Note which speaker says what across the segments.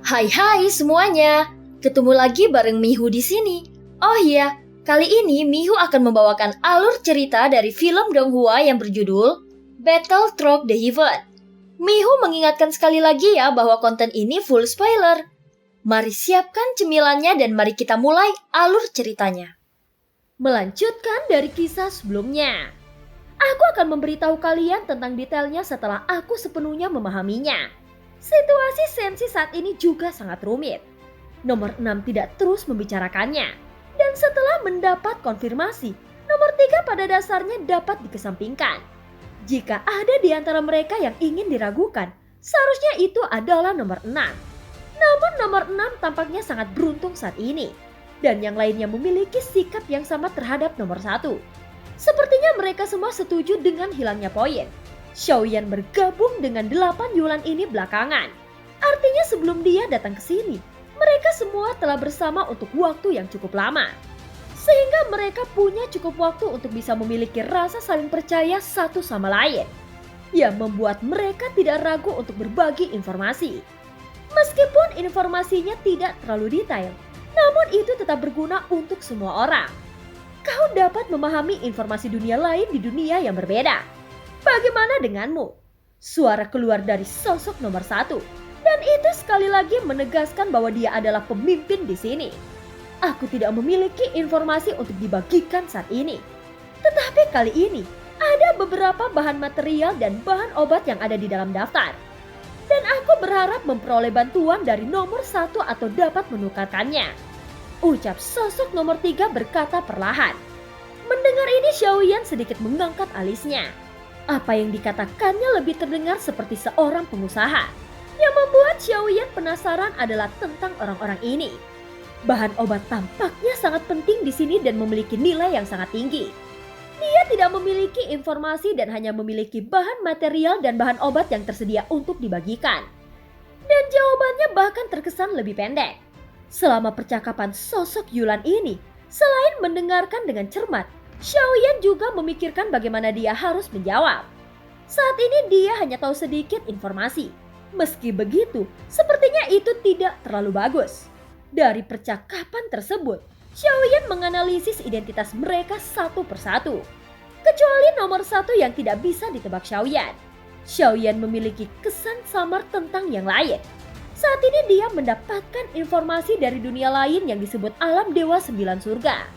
Speaker 1: Hai semuanya, ketemu lagi bareng Mihu di sini. Oh iya, kali ini Mihu akan membawakan alur cerita dari film Donghua yang berjudul Battle Through the Heaven. Mihu mengingatkan sekali lagi ya bahwa konten ini full spoiler. Mari siapkan cemilannya dan mari kita mulai alur ceritanya. Melanjutkan dari kisah sebelumnya. Aku akan memberitahu kalian tentang detailnya setelah aku sepenuhnya memahaminya. Situasi Senshi saat ini juga sangat rumit. Nomor 6 tidak terus membicarakannya. Dan setelah mendapat konfirmasi, nomor 3 pada dasarnya dapat dikesampingkan. Jika ada di antara mereka yang ingin diragukan, seharusnya itu adalah nomor 6. Namun nomor 6 tampaknya sangat beruntung saat ini. Dan yang lainnya memiliki sikap yang sama terhadap nomor 1. Sepertinya mereka semua setuju dengan hilangnya poin. Xiaoyan bergabung dengan 8 Yulan ini belakangan. Artinya sebelum dia datang ke sini, mereka semua telah bersama untuk waktu yang cukup lama. Sehingga mereka punya cukup waktu untuk bisa memiliki rasa saling percaya satu sama lain. Yang membuat mereka tidak ragu untuk berbagi informasi. Meskipun informasinya tidak terlalu detail, namun itu tetap berguna untuk semua orang. Kau dapat memahami informasi dunia lain di dunia yang berbeda. Bagaimana denganmu? Suara keluar dari sosok nomor 1. Dan itu sekali lagi menegaskan bahwa dia adalah pemimpin di sini. Aku tidak memiliki informasi untuk dibagikan saat ini. Tetapi kali ini, ada beberapa bahan material dan bahan obat yang ada di dalam daftar. Dan aku berharap memperoleh bantuan dari nomor 1 atau dapat menukarkannya. Ucap sosok nomor 3 berkata perlahan. Mendengar ini Xiaoyan sedikit mengangkat alisnya. Apa yang dikatakannya lebih terdengar seperti seorang pengusaha. Yang membuat Xiaoyan penasaran adalah tentang orang-orang ini. Bahan obat tampaknya sangat penting di sini dan memiliki nilai yang sangat tinggi. Dia tidak memiliki informasi dan hanya memiliki bahan material dan bahan obat yang tersedia untuk dibagikan. Dan jawabannya bahkan terkesan lebih pendek. Selama percakapan sosok Yulan ini, selain mendengarkan dengan cermat, Xiaoyan juga memikirkan bagaimana dia harus menjawab. Saat ini dia hanya tahu sedikit informasi. Meski begitu, sepertinya itu tidak terlalu bagus. Dari percakapan tersebut, Xiaoyan menganalisis identitas mereka satu persatu. Kecuali nomor 1 yang tidak bisa ditebak Xiaoyan. Xiaoyan memiliki kesan samar tentang yang lain. Saat ini dia mendapatkan informasi dari dunia lain yang disebut alam dewa 9 surga.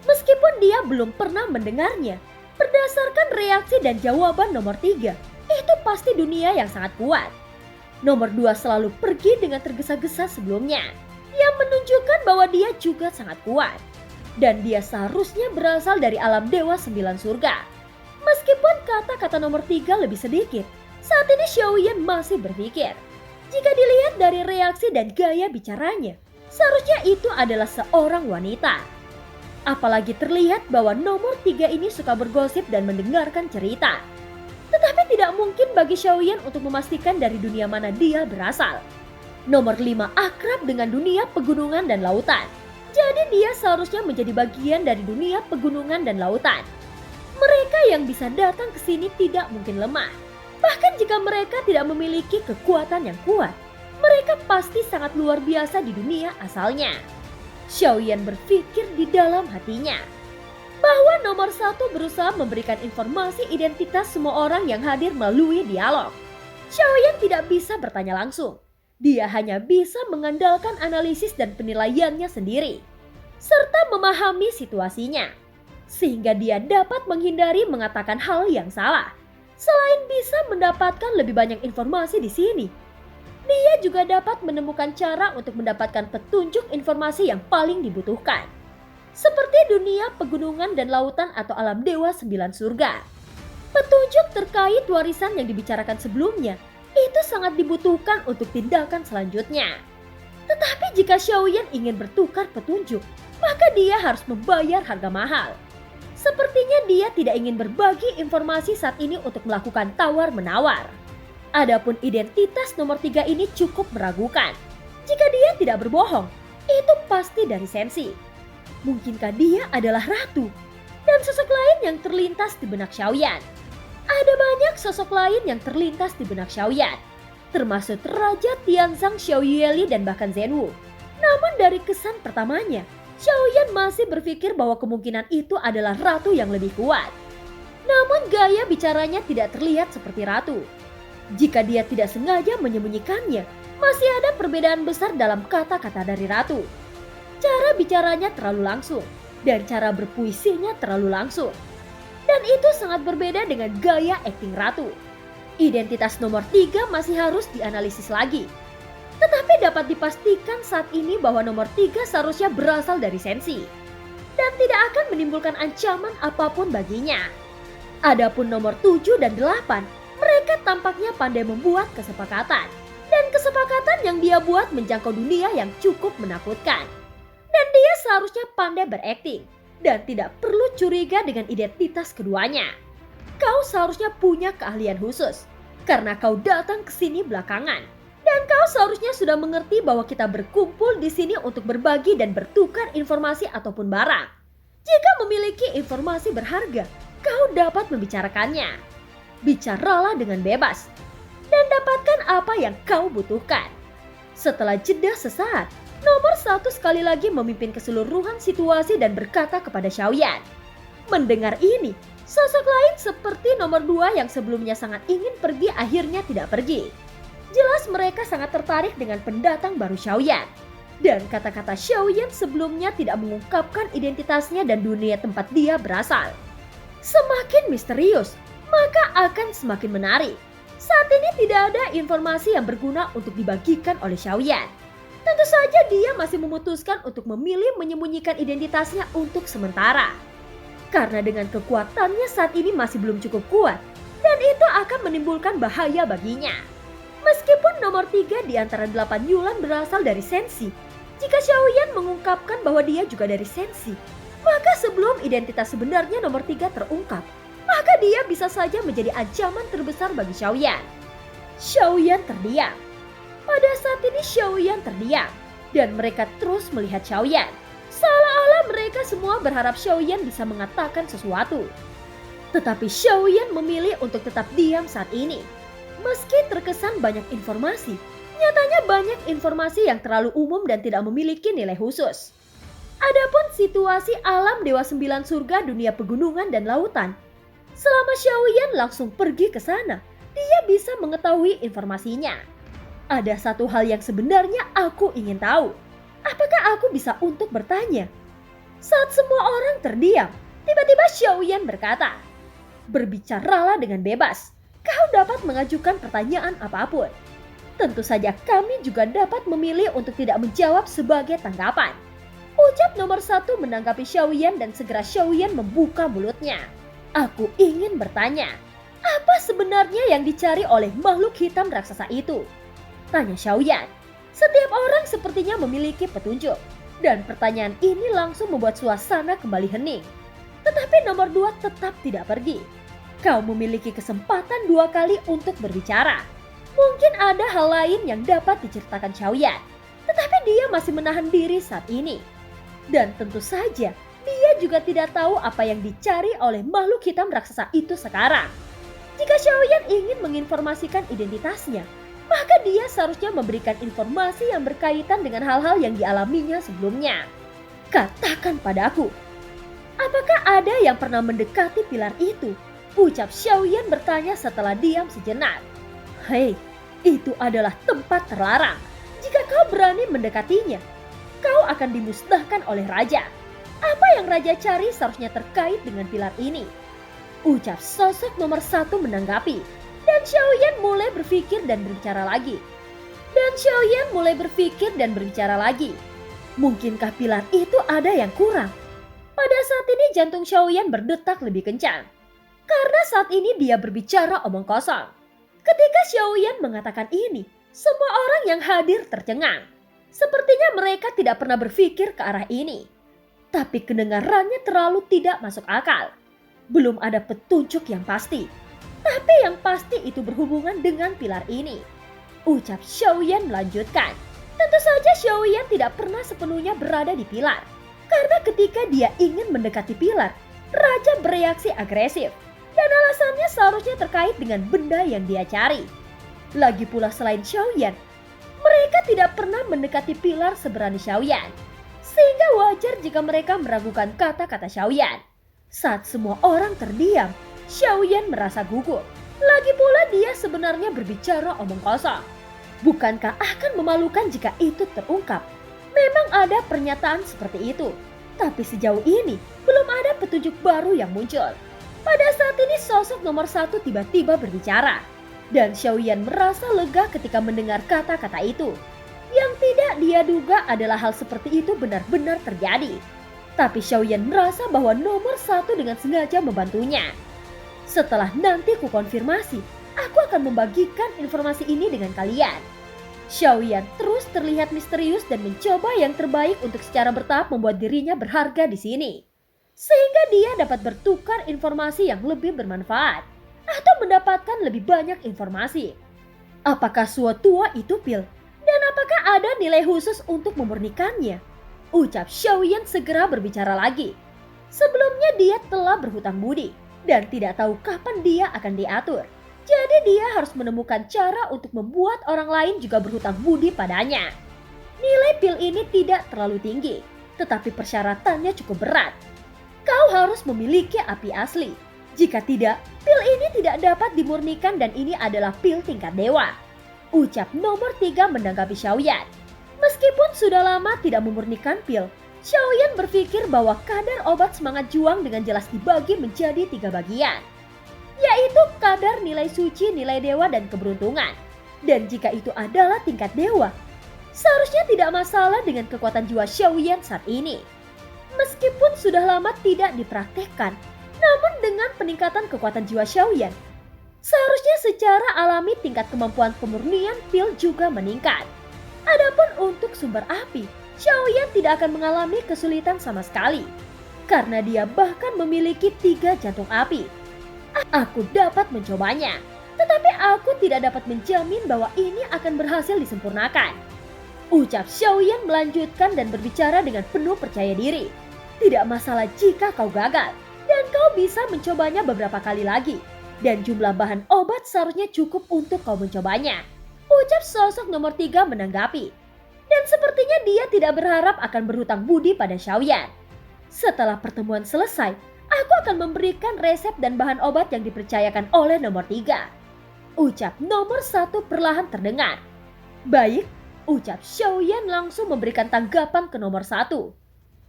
Speaker 1: Meskipun dia belum pernah mendengarnya, berdasarkan reaksi dan jawaban nomor 3, itu pasti dunia yang sangat kuat. Nomor 2 selalu pergi dengan tergesa-gesa sebelumnya, yang menunjukkan bahwa dia juga sangat kuat. Dan dia seharusnya berasal dari alam dewa 9 surga. Meskipun kata-kata nomor 3 lebih sedikit, saat ini Xiaoyan masih berpikir. Jika dilihat dari reaksi dan gaya bicaranya, seharusnya itu adalah seorang wanita. Apalagi terlihat bahwa nomor 3 ini suka bergosip dan mendengarkan cerita. Tetapi tidak mungkin bagi Xiaoyan untuk memastikan dari dunia mana dia berasal. Nomor 5 akrab dengan dunia pegunungan dan lautan. Jadi dia seharusnya menjadi bagian dari dunia pegunungan dan lautan. Mereka yang bisa datang ke sini tidak mungkin lemah. Bahkan jika mereka tidak memiliki kekuatan yang kuat, mereka pasti sangat luar biasa di dunia asalnya. Xiaoyan berpikir di dalam hatinya bahwa nomor 1 berusaha memberikan informasi identitas semua orang yang hadir melalui dialog. Xiaoyan tidak bisa bertanya langsung. Dia hanya bisa mengandalkan analisis dan penilaiannya sendiri, serta memahami situasinya, sehingga dia dapat menghindari mengatakan hal yang salah. Selain bisa mendapatkan lebih banyak informasi di sini, dia juga dapat menemukan cara untuk mendapatkan petunjuk informasi yang paling dibutuhkan. Seperti dunia pegunungan dan lautan atau alam dewa 9 surga. Petunjuk terkait warisan yang dibicarakan sebelumnya, itu sangat dibutuhkan untuk tindakan selanjutnya. Tetapi jika Xiaoyan ingin bertukar petunjuk, maka dia harus membayar harga mahal. Sepertinya dia tidak ingin berbagi informasi saat ini untuk melakukan tawar-menawar. Adapun identitas nomor 3 ini cukup meragukan. Jika dia tidak berbohong, itu pasti dari Senshi. Mungkinkah dia adalah ratu? Dan sosok lain yang terlintas di benak Xiaoyan. Ada banyak sosok lain yang terlintas di benak Xiaoyan.
Speaker 2: termasuk Raja Tianzhang Xiaoyueli dan bahkan Zhenwu. Namun dari kesan pertamanya, Xiaoyan masih berpikir bahwa kemungkinan itu adalah ratu yang lebih kuat. Namun gaya bicaranya tidak terlihat seperti ratu. Jika dia tidak sengaja menyembunyikannya, masih ada perbedaan besar dalam kata-kata dari ratu. Cara bicaranya terlalu langsung, dan cara berpuisinya terlalu langsung. Dan itu sangat berbeda dengan gaya akting ratu. Identitas nomor 3 masih harus dianalisis lagi. Tetapi dapat dipastikan saat ini bahwa nomor 3 seharusnya berasal dari Sensi. Dan tidak akan menimbulkan ancaman apapun baginya. Adapun nomor 7 dan 8, mereka tampaknya pandai membuat kesepakatan. Dan kesepakatan yang dia buat menjangkau dunia yang cukup menakutkan. Dan dia seharusnya pandai berakting. Dan tidak perlu curiga dengan identitas keduanya. Kau seharusnya punya keahlian khusus. Karena kau datang ke sini belakangan. Dan kau seharusnya sudah mengerti bahwa kita berkumpul di sini untuk berbagi dan bertukar informasi ataupun barang. Jika memiliki informasi berharga, kau dapat membicarakannya. Bicaralah dengan bebas dan dapatkan apa yang kau butuhkan. Setelah jeda sesaat, nomor 1 sekali lagi memimpin keseluruhan situasi dan berkata kepada Xiaoyan. Mendengar ini, sosok lain seperti nomor 2 yang sebelumnya sangat ingin pergi akhirnya tidak pergi. Jelas mereka sangat tertarik dengan pendatang baru Xiaoyan. Dan kata-kata Xiaoyan sebelumnya tidak mengungkapkan identitasnya dan dunia tempat dia berasal. Semakin misterius, maka akan semakin menarik. Saat ini tidak ada informasi yang berguna untuk dibagikan oleh Xiaoyan. Tentu saja dia masih memutuskan untuk memilih menyembunyikan identitasnya untuk sementara. Karena dengan kekuatannya saat ini masih belum cukup kuat, dan itu akan menimbulkan bahaya baginya. Meskipun nomor 3 di antara 8 Yulan berasal dari Sensi, jika Xiaoyan mengungkapkan bahwa dia juga dari Sensi, maka sebelum identitas sebenarnya nomor 3 terungkap, maka dia bisa saja menjadi ancaman terbesar bagi Xiaoyan. Xiaoyan terdiam. Pada saat ini Xiaoyan terdiam, dan mereka terus melihat Xiaoyan. Seolah-olah mereka semua berharap Xiaoyan bisa mengatakan sesuatu. Tetapi Xiaoyan memilih untuk tetap diam saat ini. Meski terkesan banyak informasi, nyatanya banyak informasi yang terlalu umum dan tidak memiliki nilai khusus. Adapun situasi alam Dewa 9 Surga dunia pegunungan dan lautan, selama Xiaoyan langsung pergi ke sana, dia bisa mengetahui informasinya. Ada satu hal yang sebenarnya aku ingin tahu. Apakah aku bisa untuk bertanya? Saat semua orang terdiam, tiba-tiba Xiaoyan berkata, "Berbicaralah dengan bebas. Kau dapat mengajukan pertanyaan apapun. Tentu saja kami juga dapat memilih untuk tidak menjawab sebagai tanggapan." Ucap nomor 1 menanggapi Xiaoyan dan segera Xiaoyan membuka mulutnya. "Aku ingin bertanya, apa sebenarnya yang dicari oleh makhluk hitam raksasa itu?" tanya Xiaoyan. Setiap orang sepertinya memiliki petunjuk. Dan pertanyaan ini langsung membuat suasana kembali hening. Tetapi nomor 2 tetap tidak pergi. Kau memiliki kesempatan 2 kali untuk berbicara. Mungkin ada hal lain yang dapat diceritakan Xiaoyan. Tetapi dia masih menahan diri saat ini. Dan tentu saja, dia juga tidak tahu apa yang dicari oleh makhluk hitam raksasa itu sekarang. Jika Xiaoyan ingin menginformasikan identitasnya, maka dia seharusnya memberikan informasi yang berkaitan dengan hal-hal yang dialaminya sebelumnya. Katakan padaku, apakah ada yang pernah mendekati pilar itu? Ucap Xiaoyan bertanya setelah diam sejenak. Hei, itu adalah tempat terlarang. Jika kau berani mendekatinya, kau akan dimusnahkan oleh raja. Apa yang raja cari seharusnya terkait dengan pilar ini? Ucap sosok nomor 1 menanggapi. Dan Xiaoyan mulai berpikir dan berbicara lagi. Mungkinkah pilar itu ada yang kurang? Pada saat ini jantung Xiaoyan berdetak lebih kencang. Karena saat ini dia berbicara omong kosong. Ketika Xiaoyan mengatakan ini, semua orang yang hadir tercengang. Sepertinya mereka tidak pernah berpikir ke arah ini. Tapi kedengarannya terlalu tidak masuk akal. Belum ada petunjuk yang pasti. Tapi yang pasti itu berhubungan dengan pilar ini. Ucap Xiaoyan melanjutkan. Tentu saja Xiaoyan tidak pernah sepenuhnya berada di pilar. Karena ketika dia ingin mendekati pilar, raja bereaksi agresif. Dan alasannya seharusnya terkait dengan benda yang dia cari. Lagi pula selain Xiaoyan, mereka tidak pernah mendekati pilar seberani Xiaoyan. Sehingga wajar jika mereka meragukan kata-kata Xiaoyan. Saat semua orang terdiam, Xiaoyan merasa gugup. Lagi pula dia sebenarnya berbicara omong kosong. Bukankah akan memalukan jika itu terungkap? Memang ada pernyataan seperti itu. Tapi sejauh ini belum ada petunjuk baru yang muncul. Pada saat ini sosok nomor 1 tiba-tiba berbicara. Dan Xiaoyan merasa lega ketika mendengar kata-kata itu. Yang tidak dia duga adalah hal seperti itu benar-benar terjadi. Tapi Xiaoyan merasa bahwa nomor 1 dengan sengaja membantunya. Setelah nanti ku konfirmasi, aku akan membagikan informasi ini dengan kalian. Xiaoyan terus terlihat misterius dan mencoba yang terbaik untuk secara bertahap membuat dirinya berharga di sini. Sehingga dia dapat bertukar informasi yang lebih bermanfaat atau mendapatkan lebih banyak informasi. Apakah Suotua itu pil? Dan apakah ada nilai khusus untuk memurnikannya? Ucap Xiaoyan segera berbicara lagi. Sebelumnya dia telah berhutang budi dan tidak tahu kapan dia akan diatur. Jadi dia harus menemukan cara untuk membuat orang lain juga berhutang budi padanya. Nilai pil ini tidak terlalu tinggi, tetapi persyaratannya cukup berat. Kau harus memiliki api asli. Jika tidak, pil ini tidak dapat dimurnikan dan ini adalah pil tingkat dewa. Ucap nomor 3 menanggapi Xiaoyan. Meskipun sudah lama tidak memurnikan pil, Xiaoyan berpikir bahwa kadar obat semangat juang dengan jelas dibagi menjadi 3 bagian. Yaitu kadar nilai suci, nilai dewa, dan keberuntungan. Dan jika itu adalah tingkat dewa, seharusnya tidak masalah dengan kekuatan jiwa Xiaoyan saat ini. Meskipun sudah lama tidak dipraktekkan, namun dengan peningkatan kekuatan jiwa Xiaoyan, seharusnya secara alami tingkat kemampuan pemurnian pil juga meningkat. Adapun untuk sumber api, Xiaoyan tidak akan mengalami kesulitan sama sekali. Karena dia bahkan memiliki 3 jantung api. Aku dapat mencobanya, tetapi aku tidak dapat menjamin bahwa ini akan berhasil disempurnakan. Ucap Xiaoyan melanjutkan dan berbicara dengan penuh percaya diri. Tidak masalah jika kau gagal, dan kau bisa mencobanya beberapa kali lagi. Dan jumlah bahan obat seharusnya cukup untuk kau mencobanya. Ucap sosok nomor 3 menanggapi. Dan sepertinya dia tidak berharap akan berhutang budi pada Xiaoyan. Setelah pertemuan selesai, aku akan memberikan resep dan bahan obat yang dipercayakan oleh nomor 3. Ucap nomor 1 perlahan terdengar. Baik, ucap Xiaoyan langsung memberikan tanggapan ke nomor 1.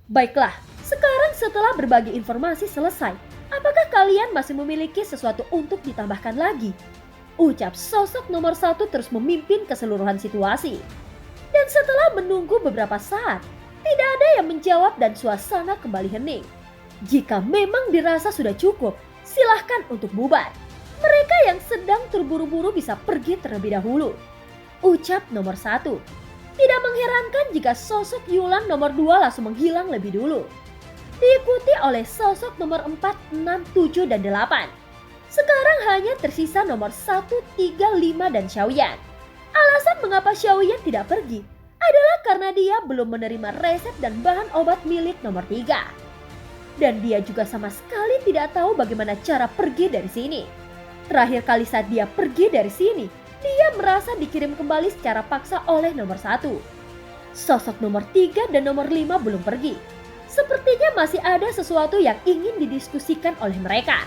Speaker 2: Baiklah, sekarang setelah berbagi informasi selesai, apakah kalian masih memiliki sesuatu untuk ditambahkan lagi? Ucap sosok nomor 1 terus memimpin keseluruhan situasi. Dan setelah menunggu beberapa saat, tidak ada yang menjawab dan suasana kembali hening. Jika memang dirasa sudah cukup, silahkan untuk bubar. Mereka yang sedang terburu-buru bisa pergi terlebih dahulu. Ucap nomor 1. Tidak mengherankan jika sosok Yulan nomor 2 langsung menghilang lebih dulu. Diikuti oleh sosok nomor 4, 6, 7, dan 8. Sekarang hanya tersisa nomor 1, 3, 5, dan Xiaoyan. Alasan mengapa Xiaoyan tidak pergi adalah karena dia belum menerima resep dan bahan obat milik nomor 3. Dan dia juga sama sekali tidak tahu bagaimana cara pergi dari sini. Terakhir kali saat dia pergi dari sini, dia merasa dikirim kembali secara paksa oleh nomor 1. Sosok nomor 3 dan nomor 5 belum pergi. Sepertinya masih ada sesuatu yang ingin didiskusikan oleh mereka.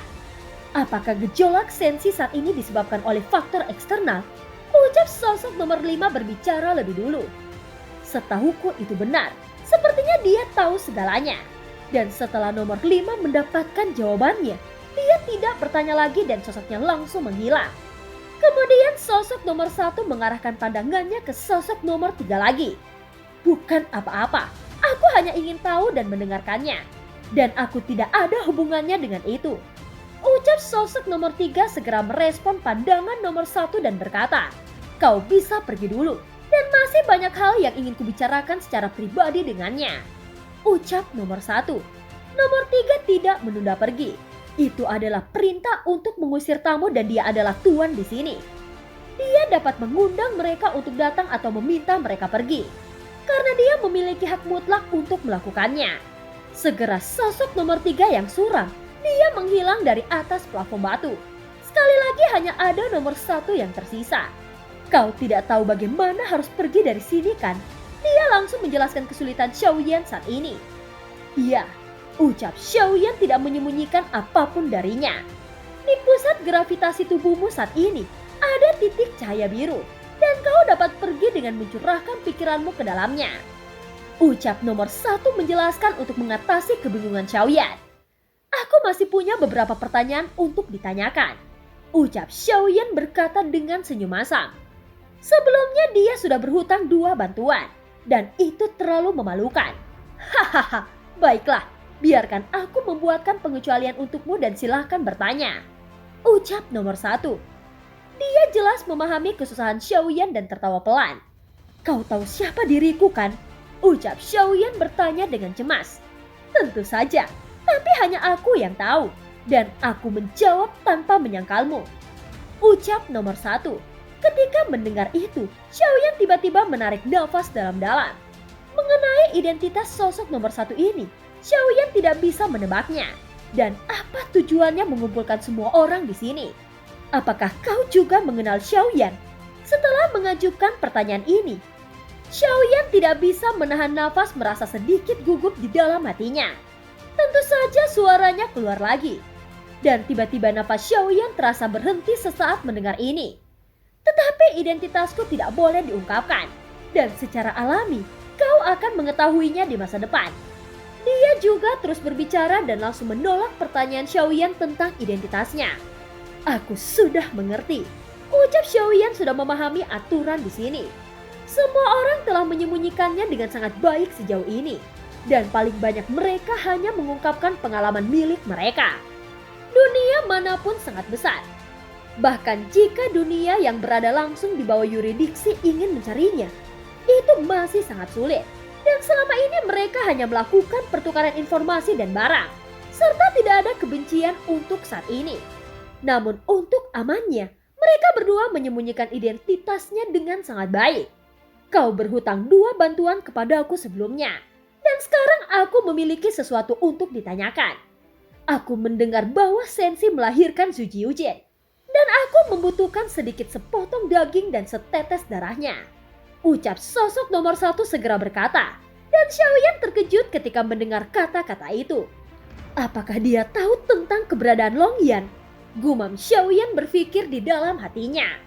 Speaker 2: Apakah gejolak sensi saat ini disebabkan oleh faktor eksternal? Ucap sosok nomor 5 berbicara lebih dulu. Setahuku itu benar. Sepertinya dia tahu segalanya. Dan setelah nomor 5 mendapatkan jawabannya, dia tidak bertanya lagi dan sosoknya langsung menghilang. Kemudian sosok nomor 1 mengarahkan pandangannya ke sosok nomor 3 lagi. Bukan apa-apa, aku hanya ingin tahu dan mendengarkannya. Dan aku tidak ada hubungannya dengan itu. Ucap sosok nomor 3 segera merespon pandangan nomor 1 dan berkata, kau bisa pergi dulu, dan masih banyak hal yang ingin kubicarakan secara pribadi dengannya. Ucap nomor 1. Nomor 3 tidak menunda pergi. Itu adalah perintah untuk mengusir tamu dan dia adalah tuan di sini. Dia dapat mengundang mereka untuk datang atau meminta mereka pergi. Karena dia memiliki hak mutlak untuk melakukannya. Segera sosok nomor 3 yang suram, dia menghilang dari atas plafon batu. Sekali lagi hanya ada nomor 1 yang tersisa. Kau tidak tahu bagaimana harus pergi dari sini kan? Dia langsung menjelaskan kesulitan Xiaoyan saat ini. Iya, ucap Xiaoyan tidak menyembunyikan apapun darinya. Di pusat gravitasi tubuhmu saat ini ada titik cahaya biru dan kau dapat pergi dengan mencurahkan pikiranmu ke dalamnya. Ucap nomor 1 menjelaskan untuk mengatasi kebingungan Xiaoyan. Aku masih punya beberapa pertanyaan untuk ditanyakan. Ucap Xiaoyan berkata dengan senyum masam. Sebelumnya dia sudah berhutang 2 bantuan. Dan itu terlalu memalukan. Hahaha, baiklah, biarkan aku membuatkan pengecualian untukmu dan silahkan bertanya. Ucap nomor 1. Dia jelas memahami kesusahan Xiaoyan dan tertawa pelan. Kau tahu siapa diriku kan? Ucap Xiaoyan bertanya dengan cemas. Tentu saja, tapi hanya aku yang tahu. Dan aku menjawab tanpa menyangkalmu. Ucap nomor 1. Ketika mendengar itu, Xiaoyan tiba-tiba menarik nafas dalam-dalam. Mengenai identitas sosok nomor 1 ini, Xiaoyan tidak bisa menebaknya. Dan apa tujuannya mengumpulkan semua orang di sini? Apakah kau juga mengenal Xiaoyan? Setelah mengajukan pertanyaan ini, Xiaoyan tidak bisa menahan nafas merasa sedikit gugup di dalam hatinya. Tentu saja suaranya keluar lagi. Dan tiba-tiba nafas Xiaoyan terasa berhenti sesaat mendengar ini. Tetapi identitasku tidak boleh diungkapkan. Dan secara alami, kau akan mengetahuinya di masa depan. Dia juga terus berbicara dan langsung menolak pertanyaan Xiaoyan tentang identitasnya. Aku sudah mengerti. Ucap Xiaoyan sudah memahami aturan di sini. Semua orang telah menyembunyikannya dengan sangat baik sejauh ini. Dan paling banyak mereka hanya mengungkapkan pengalaman milik mereka. Dunia manapun sangat besar. Bahkan jika dunia yang berada langsung di bawah yurisdiksi ingin mencarinya, itu masih sangat sulit. Dan selama ini mereka hanya melakukan pertukaran informasi dan barang, serta tidak ada kebencian untuk saat ini. Namun untuk amannya, mereka berdua menyembunyikan identitasnya dengan sangat baik. Kau berhutang 2 bantuan kepadaku sebelumnya, dan sekarang aku memiliki sesuatu untuk ditanyakan. Aku mendengar bahwa Sensi melahirkan Zhu Jiujin. Dan aku membutuhkan sedikit sepotong daging dan setetes darahnya. Ucap sosok nomor 1 segera berkata. Dan Xiaoyan terkejut ketika mendengar kata-kata itu. Apakah dia tahu tentang keberadaan Long Yan? Gumam Xiaoyan berpikir di dalam hatinya.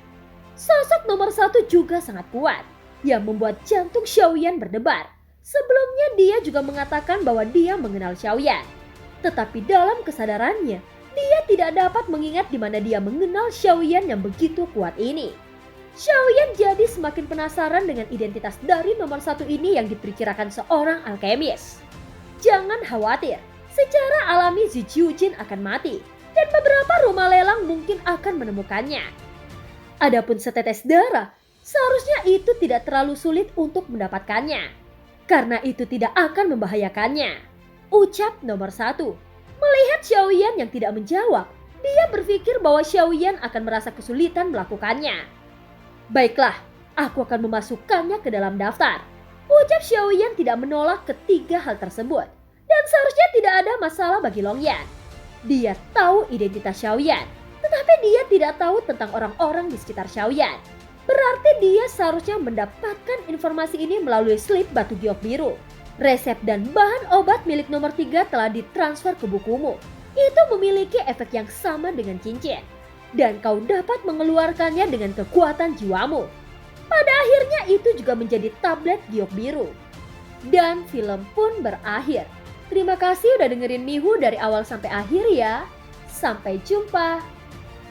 Speaker 2: Sosok nomor 1 juga sangat kuat. Yang membuat jantung Xiaoyan berdebar. Sebelumnya dia juga mengatakan bahwa dia mengenal Xiaoyan. Tetapi dalam kesadarannya, dia tidak dapat mengingat di mana dia mengenal Xiaoyan yang begitu kuat ini. Xiaoyan jadi semakin penasaran dengan identitas dari nomor 1 ini yang diperkirakan seorang alkemis. Jangan khawatir, secara alami Zhu Jiujin akan mati dan beberapa rumah lelang mungkin akan menemukannya. Adapun setetes darah, seharusnya itu tidak terlalu sulit untuk mendapatkannya. Karena itu tidak akan membahayakannya. Ucap nomor 1. Melihat Xiaoyan yang tidak menjawab, dia berpikir bahwa Xiaoyan akan merasa kesulitan melakukannya. Baiklah, aku akan memasukkannya ke dalam daftar. Ucap Xiaoyan tidak menolak ketiga hal tersebut. Dan seharusnya tidak ada masalah bagi Long Yan. Dia tahu identitas Xiaoyan, tetapi dia tidak tahu tentang orang-orang di sekitar Xiaoyan. Berarti dia seharusnya mendapatkan informasi ini melalui slip batu giok biru. Resep dan bahan obat milik nomor 3 telah ditransfer ke bukumu. Itu memiliki efek yang sama dengan cincin. Dan kau dapat mengeluarkannya dengan kekuatan jiwamu. Pada akhirnya itu juga menjadi tablet giok biru. Dan film pun berakhir. Terima kasih udah dengerin Mihu dari awal sampai akhir ya. Sampai jumpa.